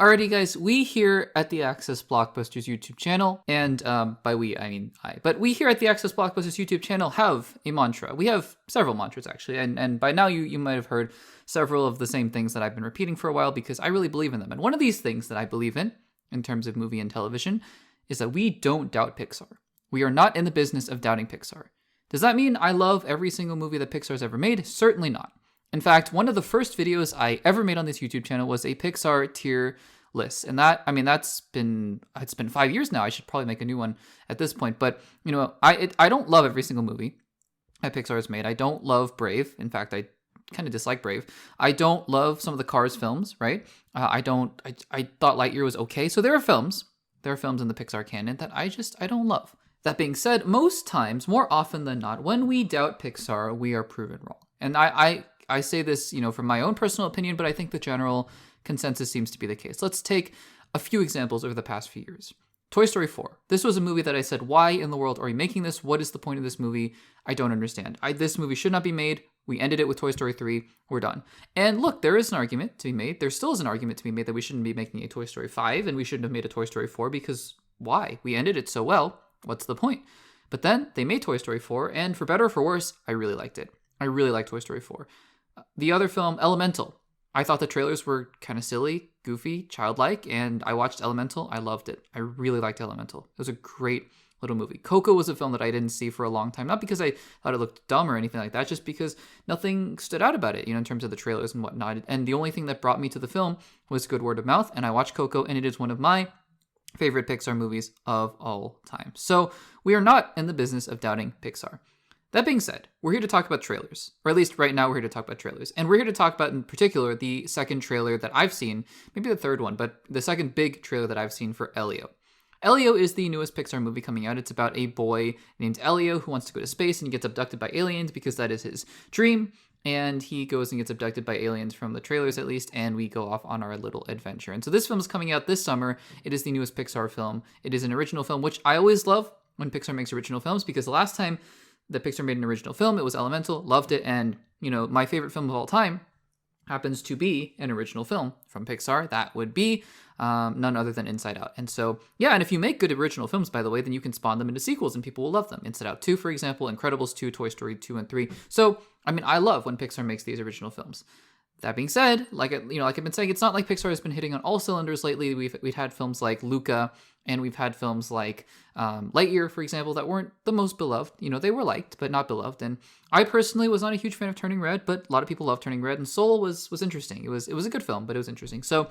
Alrighty, guys, we here at the Access Blockbusters YouTube channel, and by we, I mean I, but we here at the Access Blockbusters YouTube channel have a mantra. We have several mantras, actually, and by now you might have heard several of the same things that I've been repeating for a while because I really believe in them. And one of these things that I believe in terms of movie and television, is that we don't doubt Pixar. We are not in the business of doubting Pixar. Does that mean I love every single movie that Pixar's ever made? Certainly not. In fact, one of the first videos I ever made on this YouTube channel was a Pixar tier list. And it's been 5 years now. I should probably make a new one at this point. But, I don't love every single movie that Pixar has made. I don't love Brave. In fact, I kind of dislike Brave. I don't love some of the Cars films, right? I thought Lightyear was okay. So there are films in the Pixar canon that I don't love. That being said, most times, more often than not, when we doubt Pixar, we are proven wrong. And I say this, from my own personal opinion, but I think the general consensus seems to be the case. Let's take a few examples over the past few years. Toy Story 4. This was a movie that I said, why in the world are we making this? What is the point of this movie? I don't understand. This movie should not be made. We ended it with Toy Story 3. We're done. And look, there is an argument to be made. There still is an argument to be made that we shouldn't be making a Toy Story 5 and we shouldn't have made a Toy Story 4 because why? We ended it so well. What's the point? But then they made Toy Story 4, and for better or for worse, I really liked it. I really liked Toy Story 4. The other film, Elemental. I thought the trailers were kind of silly, goofy, childlike, and I watched Elemental. I loved it. I really liked Elemental. It was a great little movie. COCO was a film that I didn't see for a long time, not because I thought it looked dumb or anything like that, just because nothing stood out about it, in terms of the trailers and whatnot. And the only thing that brought me to the film was good word of mouth, and I watched COCO, and it is one of my favorite Pixar movies of all time. So we are not in the business of doubting Pixar. That being said, we're here to talk about trailers, or at least right now we're here to talk about trailers. And we're here to talk about, in particular, the second trailer that I've seen, maybe the third one, but the second big trailer that I've seen for Elio. Elio is the newest Pixar movie coming out. It's about a boy named Elio who wants to go to space and he gets abducted by aliens because that is his dream. And he goes and gets abducted by aliens from the trailers, at least, and we go off on our little adventure. And so this film is coming out this summer. It is the newest Pixar film. It is an original film, which I always love when Pixar makes original films, because the last time that Pixar made an original film, it was Elemental. Loved it. And, my favorite film of all time happens to be an original film from Pixar. That would be none other than Inside Out. And so, yeah, and if you make good original films, by the way, then you can spawn them into sequels and people will love them. Inside Out 2, for example, Incredibles 2, Toy Story 2 and 3. So, I love when Pixar makes these original films. That being said, like I've been saying, it's not like Pixar has been hitting on all cylinders lately. We've had films like Luca, and we've had films like Lightyear, for example, that weren't the most beloved. They were liked, but not beloved. And I personally was not a huge fan of Turning Red, but a lot of people love Turning Red. And Soul was interesting. It was a good film, but it was interesting. So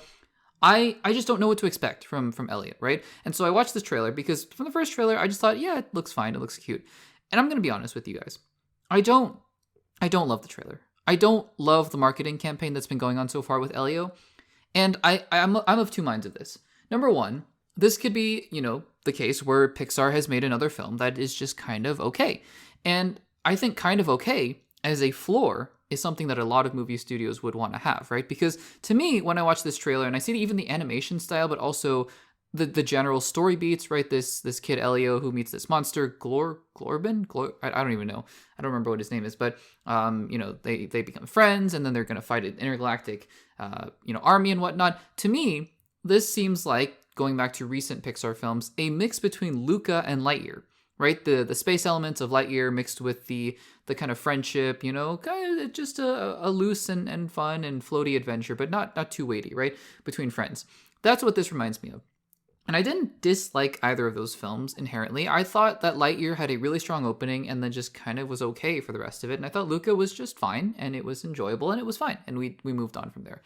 I just don't know what to expect from Elliot, right? And so I watched this trailer because from the first trailer, I just thought, yeah, it looks fine. It looks cute. And I'm going to be honest with you guys. I don't love the trailer. I don't love the marketing campaign that's been going on so far with Elio. And I'm of two minds of this. Number one, this could be, the case where Pixar has made another film that is just kind of okay. And I think kind of okay as a floor is something that a lot of movie studios would want to have, right? Because to me, when I watch this trailer and I see even the animation style, but also the general story beats, right? This kid Elio who meets this monster, Glorbin? I don't even know. I don't remember what his name is, but they become friends and then they're going to fight an intergalactic army and whatnot. To me, this seems like, going back to recent Pixar films, a mix between Luca and Lightyear, right? The space elements of Lightyear mixed with the kind of friendship, kind of just a loose and fun and floaty adventure, but not too weighty, right? Between friends. That's what this reminds me of. And I didn't dislike either of those films inherently. I thought that Lightyear had a really strong opening and then just kind of was okay for the rest of it. And I thought Luca was just fine and it was enjoyable and it was fine. And we moved on from there.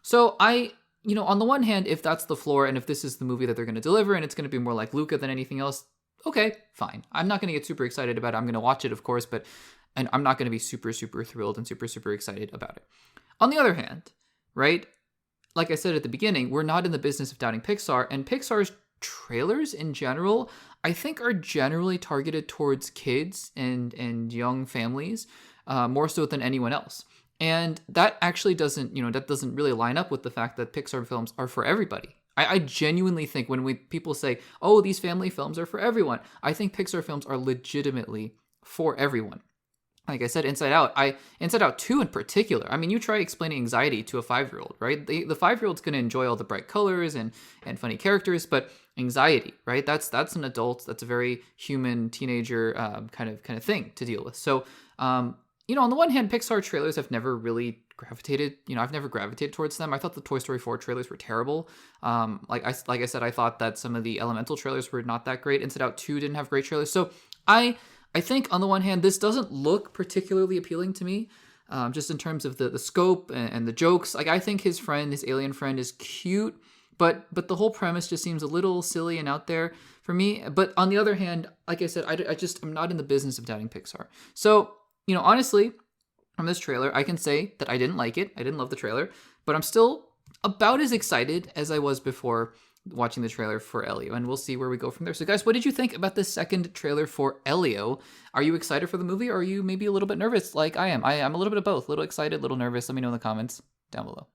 So I, on the one hand, if that's the floor and if this is the movie that they're going to deliver and it's going to be more like Luca than anything else, okay, fine. I'm not going to get super excited about it. I'm going to watch it, of course, and I'm not going to be super, super thrilled and super, super excited about it. On the other hand, right, like I said at the beginning, we're not in the business of doubting Pixar, and Pixar's trailers in general, I think, are generally targeted towards kids and young families, more so than anyone else. And that actually doesn't really line up with the fact that Pixar films are for everybody. I genuinely think when people say, oh, these family films are for everyone, I think Pixar films are legitimately for everyone. like I said, Inside Out 2 in particular. I mean, you try explaining anxiety to a 5-year-old, right? The 5-year-old's going to enjoy all the bright colors and funny characters, but anxiety, right? That's an adult. That's a very human teenager kind of thing to deal with. So, on the one hand, Pixar trailers have never really gravitated. I've never gravitated towards them. I thought the Toy Story 4 trailers were terrible. Like I said, I thought that some of the Elemental trailers were not that great. Inside Out 2 didn't have great trailers. So I think on the one hand, this doesn't look particularly appealing to me, just in terms of the scope and the jokes. Like, I think his alien friend is cute, but the whole premise just seems a little silly and out there for me. But on the other hand, like I said, I'm not in the business of doubting Pixar. So, honestly, from this trailer, I can say that I didn't like it. I didn't love the trailer, but I'm still about as excited as I was before watching the trailer for Elio, and we'll see where we go from there. So guys, what did you think about the second trailer for Elio? Are you excited for the movie, or are you maybe a little bit nervous like I am? I'm a little bit of both, a little excited, a little nervous. Let me know in the comments down below.